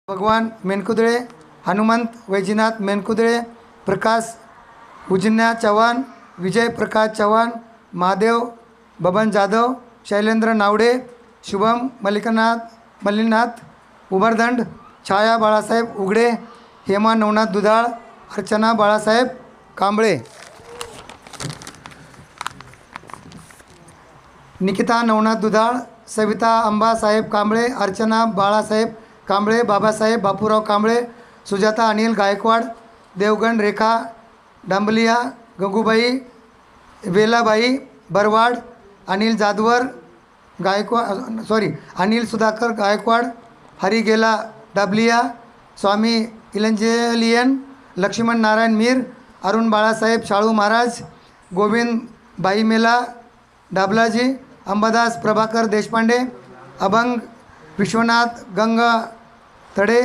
भगवान मेनकुदळे, हनुमंत वैजनाथ मेनकुदळे, प्रकाश उजन्या चव्हाण, विजय प्रकाश चव्हाण, महादेव बबन जाधव, शैलेंद्र नावडे, शुभम मल्लीनाथ उबरदंड, छाया बाळासाहेब उघडे, हेमा नवनाथ दुधाळ, अर्चना बाळासाहेब कांबळे, निकिता नवनाथ दुधाळ, सविता अंबासाहेब कांबळे, अर्चना बाळासाहेब कांबळे, बाबासाहेब बापूराव कांबळे, सुजाता अनिल गायकवाड, देवगण रेखा डांबलिया, गंगूबाई वेलाबाई बरवाड, अनिल जाधवर अनिल सुधाकर गायकवाड, हरिगेला डाबलिया, स्वामी इलंजेलियन, लक्ष्मण नारायण मीर, अरुण बाळासाहेब शाळू महाराज, गोविंद बाईमेला डाबलाजी, अंबादास प्रभाकर देशपांडे, अभंग विश्वनाथ गंगा तडे.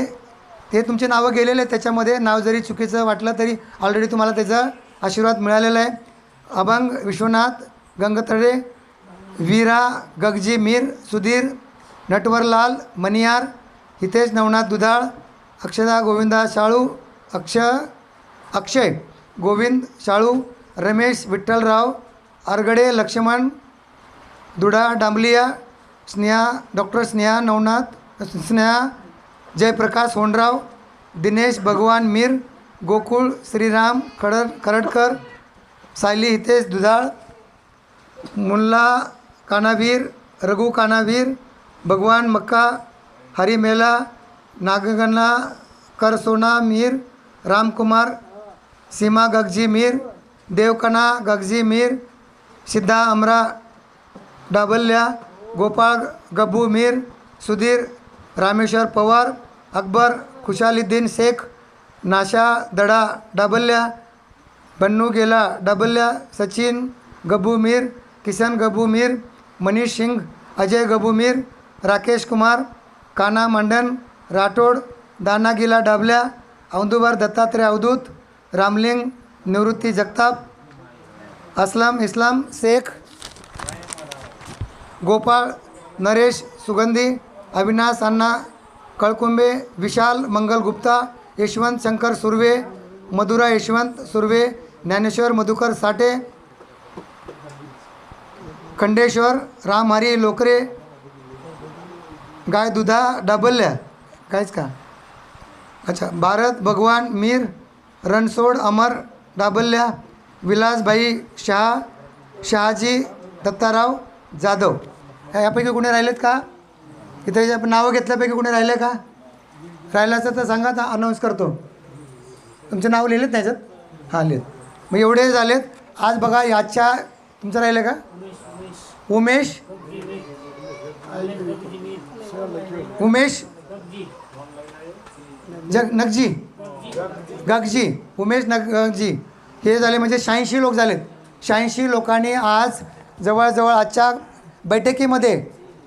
ते तुमचे नावं गेलेले आहेत, त्याच्यामध्ये नाव जरी चुकीचं वाटलं तरी ऑलरेडी तुम्हाला त्याचा आशीर्वाद मिळालेला आहे. अभंग विश्वनाथ गंगतडे, वीरा गगजी मीर, सुधीर नटवरलाल मनियार, हितेश नवनाथ दुधाळ, अक्षदा गोविंदा शाळू, अक्षय गोविंद शाळू, रमेश विठ्ठलराव आरगडे, लक्ष्मण दुडा डांबलिया, डॉक्टर स्नेहा जयप्रकाश होंडराव, दिनेश भगवान मीर, गोकुळ श्रीराम खरडकर, सायली हितेश दुधाळ, मुल्ला कानावीर, रघु कानावीर, भगवान मक्का, हरिमेला, नागगन्ना करसोना मीर, रामकुमार, सीमा गगजी मीर, देवकना गगजी मीर, सिद्धा अमरा डाबल्या, गोपाळ गब्बू मीर, सुधीर रामेश्वर पवार, अकबर खुशालिद्दीन शेख, नाशा दडा डाबल्या, बन्नू गेला डाबल्या, सचिन गब्बू मीर, किसन गब्बू मीर, मनीष सिंग, अजय गब्बू मीर, राकेश कुमार, काना मंडन राठोड, दानागिला डाबल्या, औंदुबर दत्तात्रय अवधूत, रामलिंग निवृत्ती जगताप, असलम इस्लाम शेख, गोपाळ नरेश सुगंधी, अविनाश अण्णा कळकुंबे, विशाल मंगल गुप्ता, यशवंत शंकर सुर्वे, मधुरा यशवंत सुर्वे, ज्ञानेश्वर मधुकर साठे, खंडेश्वर रामहरी लोकरे, गाय दुधा डाबल्या कायच का अच्छा, भारत भगवान मीर, रणसोड अमर डाबल्या, विलासभाई शहाजी दत्ताराव जाधव. यापैकी कुणी राहिलेत का? इथे आपण नावं घेतल्यापैकी कुणी राहिले का? राहिल्याचं तर सांगा, तर अनाऊन्स करतो. तुमचे नाव लिहिलेत नाही याच्यात? हां लिहित. मग एवढे झालेत. आज बघा याच्या तुमचं राहिलं का? उमेश गगजी उमेश गगजी हे झाले, म्हणजे 86 लोक झालेत. 86 लोकांनी आज जवळजवळ आजच्या बैठकीमध्ये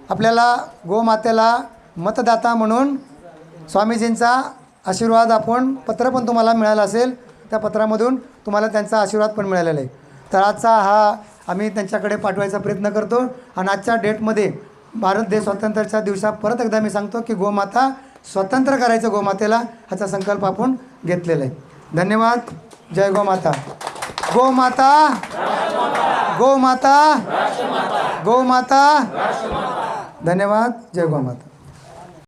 आपल्याला गोमातेला मतदाता म्हणून स्वामीजींचा आशीर्वाद, आपण पत्र पण तुम्हाला मिळालं असेल, त्या पत्रामधून तुम्हाला त्यांचा आशीर्वाद पण मिळालेला आहे. तर आजचा हा आम्ही त्यांच्याकडे पाठवायचा प्रयत्न करतो. आणि आजच्या डेटमध्ये भारत देश स्वातंत्र्याच्या दिवसा परत एकदा मी सांगतो की गोमाता स्वतंत्र करायचं, गोमातेला ह्याचा संकल्प आपण घेतलेला आहे. धन्यवाद. जय गोमाता. गोमाता गोमाता गोमाता. धन्यवाद. जय गोमाता.